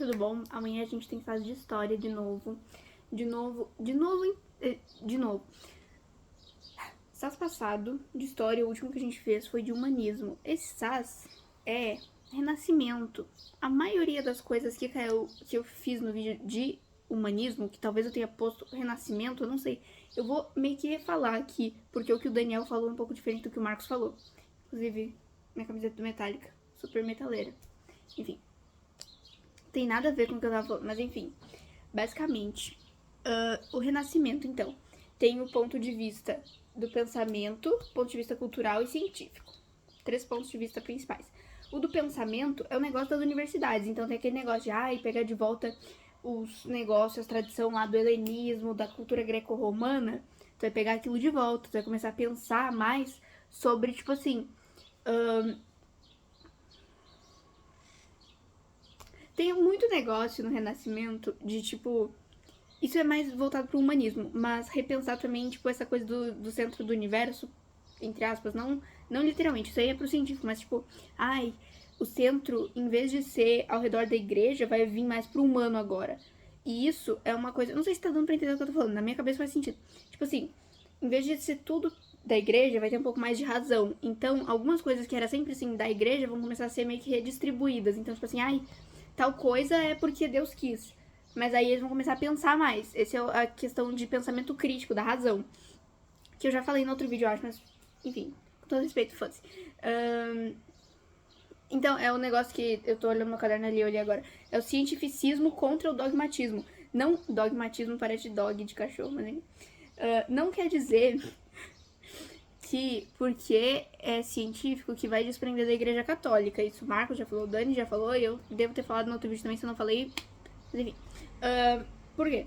tudo bom? Amanhã a gente tem SAS de história de novo. De novo. SAS passado de história, o último que a gente fez foi de humanismo. Esse SAS é renascimento. A maioria das coisas que eu fiz no vídeo de humanismo, que talvez eu tenha posto renascimento, eu não sei. Eu vou meio que refalar aqui, porque o que o Daniel falou é um pouco diferente do que o Marcos falou. Inclusive, minha camiseta do Metallica, super metaleira. Enfim. Tem nada a ver com o que eu tava falando, mas enfim. Basicamente, o Renascimento, então, tem o ponto de vista do pensamento, ponto de vista cultural e científico. 3 pontos de vista principais. O do pensamento é o negócio das universidades, então tem aquele negócio de pegar de volta os negócios, a tradição lá do helenismo, da cultura greco-romana. Tu vai pegar aquilo de volta, tu vai começar a pensar mais sobre, tipo assim... Tem muito negócio no Renascimento de, tipo... Isso é mais voltado pro humanismo, mas repensar também, tipo, essa coisa do centro do universo, entre aspas, não literalmente, isso aí é pro científico, mas tipo, o centro, em vez de ser ao redor da igreja, vai vir mais pro humano agora. E isso é uma coisa, não sei se tá dando pra entender o que eu tô falando, na minha cabeça faz sentido. Tipo assim, em vez de ser tudo da igreja, vai ter um pouco mais de razão. Então, algumas coisas que era sempre assim da igreja vão começar a ser meio que redistribuídas. Então, tipo assim, tal coisa é porque Deus quis. Mas aí eles vão começar a pensar mais. Essa é a questão de pensamento crítico, da razão. Que eu já falei no outro vídeo, eu acho, mas... Enfim, com todo respeito, foda-se. Então, é um negócio que eu tô olhando no caderno ali, eu olhei agora. É o cientificismo contra o dogmatismo. Não, dogmatismo parece dog de cachorro, mas não quer dizer que porque é científico que vai desprender da igreja católica. Isso o Marcos já falou, o Dani já falou, e eu devo ter falado no outro vídeo também, se eu não falei. Mas enfim. Por quê?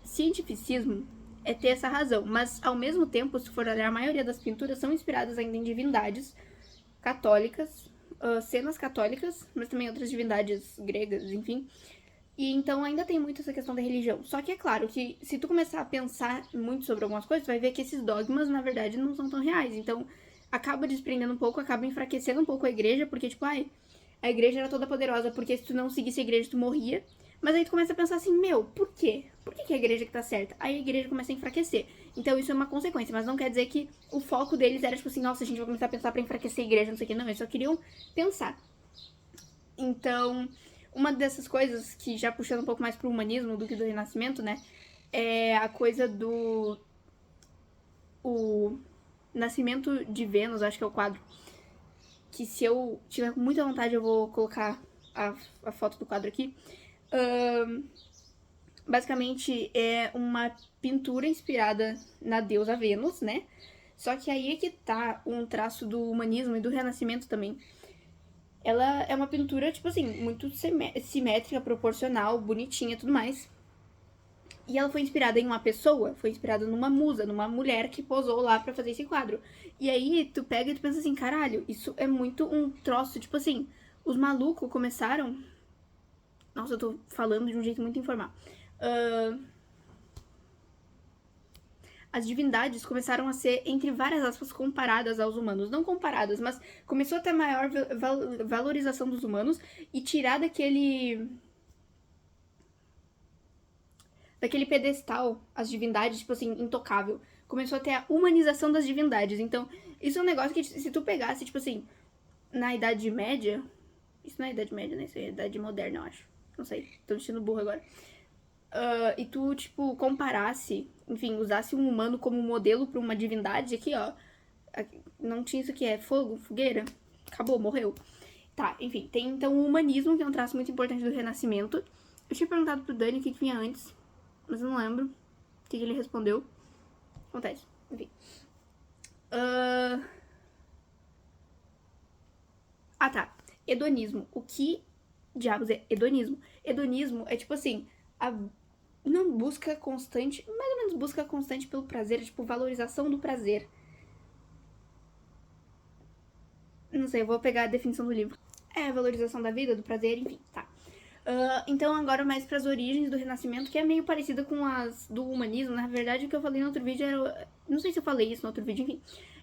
Cientificismo é ter essa razão, mas ao mesmo tempo, se for olhar, a maioria das pinturas são inspiradas ainda em divindades católicas, cenas católicas, mas também outras divindades gregas, enfim. E então ainda tem muito essa questão da religião. Só que é claro que se tu começar a pensar muito sobre algumas coisas, tu vai ver que esses dogmas, na verdade, não são tão reais. Então acaba desprendendo um pouco, acaba enfraquecendo um pouco a igreja, porque tipo, a igreja era toda poderosa, porque se tu não seguisse a igreja, tu morria. Mas aí tu começa a pensar assim, por quê? Por que é a igreja que tá certa? Aí a igreja começa a enfraquecer. Então isso é uma consequência, mas não quer dizer que o foco deles era tipo assim, nossa, a gente vai começar a pensar pra enfraquecer a igreja, não sei o que. Não, eles só queriam pensar. Então, uma dessas coisas, que já puxando um pouco mais pro humanismo do que do Renascimento, né? É a coisa do... O Nascimento de Vênus, acho que é o quadro. Que se eu tiver muita vontade, eu vou colocar a foto do quadro aqui. Basicamente é uma pintura inspirada na deusa Vênus, né? Só que aí é que tá um traço do humanismo e do Renascimento também. Ela é uma pintura, tipo assim, muito simétrica, proporcional, bonitinha e tudo mais. E ela foi inspirada em uma pessoa, foi inspirada numa musa, numa mulher que posou lá pra fazer esse quadro. E aí tu pega e tu pensa assim, caralho, isso é muito um troço, tipo assim, os malucos começaram... Nossa, eu tô falando de um jeito muito informal. As divindades começaram a ser, entre várias aspas, comparadas aos humanos. Não comparadas, mas começou a ter maior valorização dos humanos e tirar daquele pedestal as divindades, tipo assim, intocável. Começou a ter a humanização das divindades. Então, isso é um negócio que se tu pegasse, tipo assim, na Idade Média... Isso não é Idade Média, né? Isso é Idade Moderna, eu acho. Não sei, tô me sentindo burro agora. E tu, tipo, comparasse, enfim, usasse um humano como modelo pra uma divindade, aqui, ó. Não tinha isso aqui, é fogo, fogueira. Acabou, morreu. Tá, enfim, tem então o humanismo, que é um traço muito importante do Renascimento. Eu tinha perguntado pro Dani o que vinha antes, mas eu não lembro o que ele respondeu. Acontece, enfim. Tá. Hedonismo. O que diabos é hedonismo? Hedonismo é tipo assim, não busca constante, mais ou menos busca constante pelo prazer, é tipo valorização do prazer. Não sei, eu vou pegar a definição do livro. É valorização da vida, do prazer, enfim, tá. Então agora mais pras origens do Renascimento, que é meio parecida com as do humanismo. Na verdade, o que eu falei no outro vídeo era... Não sei se eu falei isso no outro vídeo, enfim.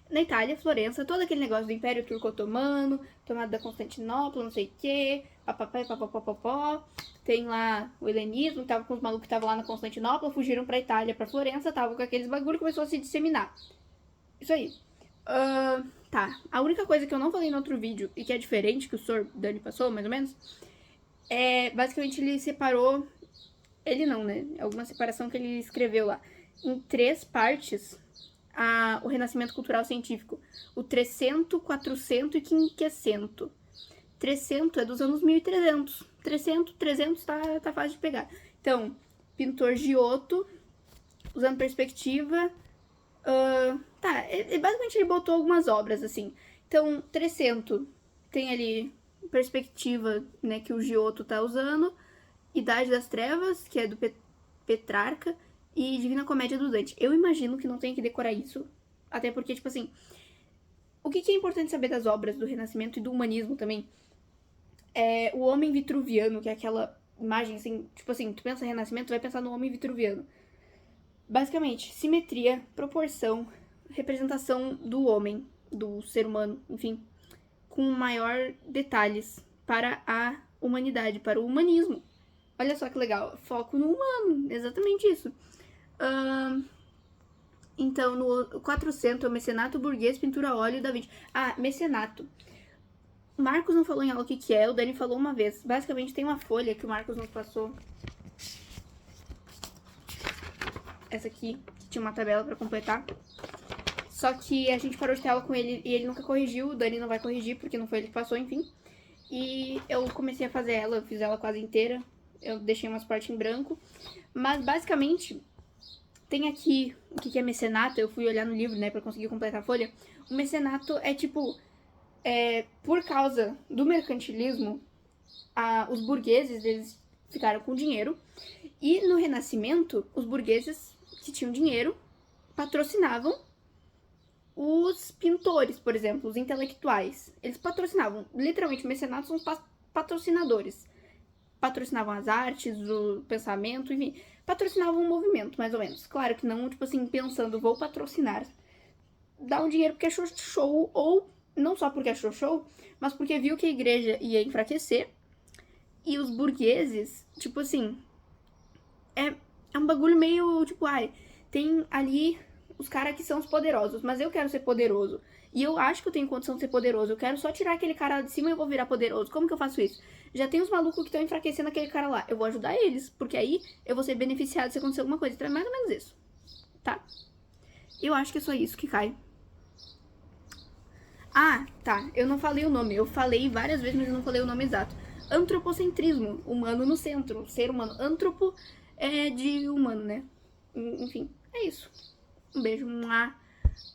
Na Itália, Florença, todo aquele negócio do Império Turco-Otomano, tomada da Constantinopla, não sei o quê, papapá, papapá. Tem lá o helenismo, tava com os malucos que estavam lá na Constantinopla, fugiram pra Itália, pra Florença, tava com aqueles bagulho e começou a se disseminar. Isso aí. Tá, a única coisa que eu não falei no outro vídeo, e que é diferente, que o Sr. Dani passou, mais ou menos, é, basicamente ele separou, ele não, né, é alguma separação que ele escreveu lá, em 3 partes, o Renascimento Cultural Científico, o 300, 400 e 500. 300 é dos anos 1300, 300 tá fácil de pegar. Então, pintor Giotto, usando perspectiva, basicamente ele botou algumas obras, assim. Então, 300 tem ali perspectiva, né, que o Giotto tá usando, Idade das Trevas, que é do Petrarca, e Divina Comédia do Dante. Eu imagino que não tem que decorar isso, até porque, tipo assim, o que é importante saber das obras do Renascimento e do humanismo também é o homem vitruviano, que é aquela imagem, assim, tipo assim, tu pensa em Renascimento, tu vai pensar no homem vitruviano. Basicamente, simetria, proporção, representação do homem, do ser humano, enfim, com maior detalhes para a humanidade, para o humanismo. Olha só que legal, foco no humano, exatamente isso. Então, no 400 é o mecenato burguês, pintura a óleo da Vinci. Mecenato. O Marcos não falou em aula o que é, o Dani falou uma vez. Basicamente, tem uma folha que o Marcos nos passou. Essa aqui, que tinha uma tabela pra completar. Só que a gente parou de ter aula com ele e ele nunca corrigiu. O Dani não vai corrigir, porque não foi ele que passou, enfim. E eu comecei a fazer ela, eu fiz ela quase inteira. Eu deixei umas partes em branco. Mas, basicamente, tem aqui o que é mecenato. Eu fui olhar no livro, né, pra conseguir completar a folha. O mecenato é, tipo... por causa do mercantilismo, os burgueses, eles ficaram com dinheiro. E no Renascimento, os burgueses que tinham dinheiro patrocinavam os pintores, por exemplo, os intelectuais. Eles patrocinavam, literalmente, mecenatos são os patrocinadores. Patrocinavam as artes, o pensamento, enfim, patrocinavam o movimento, mais ou menos. Claro que não, tipo assim, pensando, vou patrocinar. Dá um dinheiro porque achou show, ou não só porque achou show, mas porque viu que a igreja ia enfraquecer. E os burgueses, tipo assim, é um bagulho meio, tipo, tem ali os caras que são os poderosos, mas eu quero ser poderoso. E eu acho que eu tenho condição de ser poderoso. Eu quero só tirar aquele cara lá de cima e eu vou virar poderoso. Como que eu faço isso? Já tem os malucos que estão enfraquecendo aquele cara lá. Eu vou ajudar eles, porque aí eu vou ser beneficiado se acontecer alguma coisa. Então é mais ou menos isso, tá? Eu acho que é só isso que cai. Tá. Eu não falei o nome. Eu falei várias vezes, mas eu não falei o nome exato. Antropocentrismo. Humano no centro. Ser humano. Antropo é de humano, né? Enfim, é isso. Um beijo.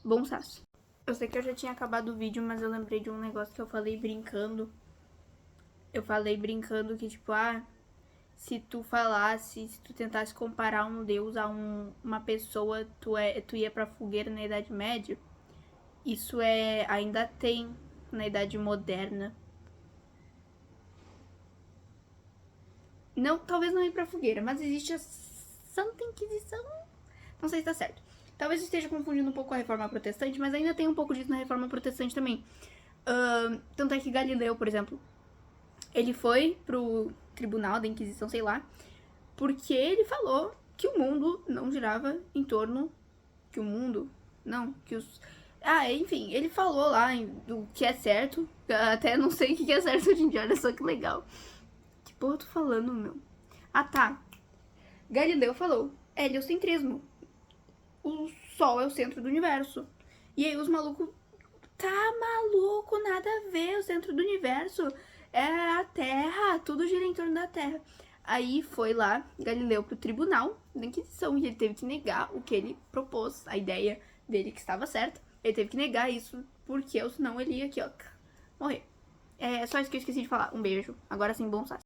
Bom saço. Eu sei que eu já tinha acabado o vídeo, mas eu lembrei de um negócio que eu falei brincando. Eu falei brincando que, tipo, se tu falasse, se tu tentasse comparar um deus a uma pessoa, tu ia pra fogueira na Idade Média. Isso ainda tem na Idade Moderna. Não, talvez não ir pra fogueira, mas existe a Santa Inquisição. Não sei se tá certo. Talvez esteja confundindo um pouco com a Reforma Protestante, mas ainda tem um pouco disso na Reforma Protestante também. Tanto é que Galileu, por exemplo, ele foi pro tribunal da Inquisição, sei lá, porque ele falou que o mundo não girava em torno... Que o mundo... Não, que os... enfim, ele falou lá do que é certo. Até não sei o que é certo hoje em dia, olha só que legal. Que porra eu tô falando, meu? Tá. Galileu falou, heliocentrismo. O Sol é o centro do universo. E aí os malucos, tá maluco, nada a ver, o centro do universo é a Terra, tudo gira em torno da Terra. Aí foi lá Galileu pro tribunal da Inquisição e ele teve que negar o que ele propôs, a ideia dele que estava certa. Ele teve que negar isso, porque senão ele ia aqui, ó, morrer. É só isso que eu esqueci de falar. Um beijo. Agora sim, bom saço.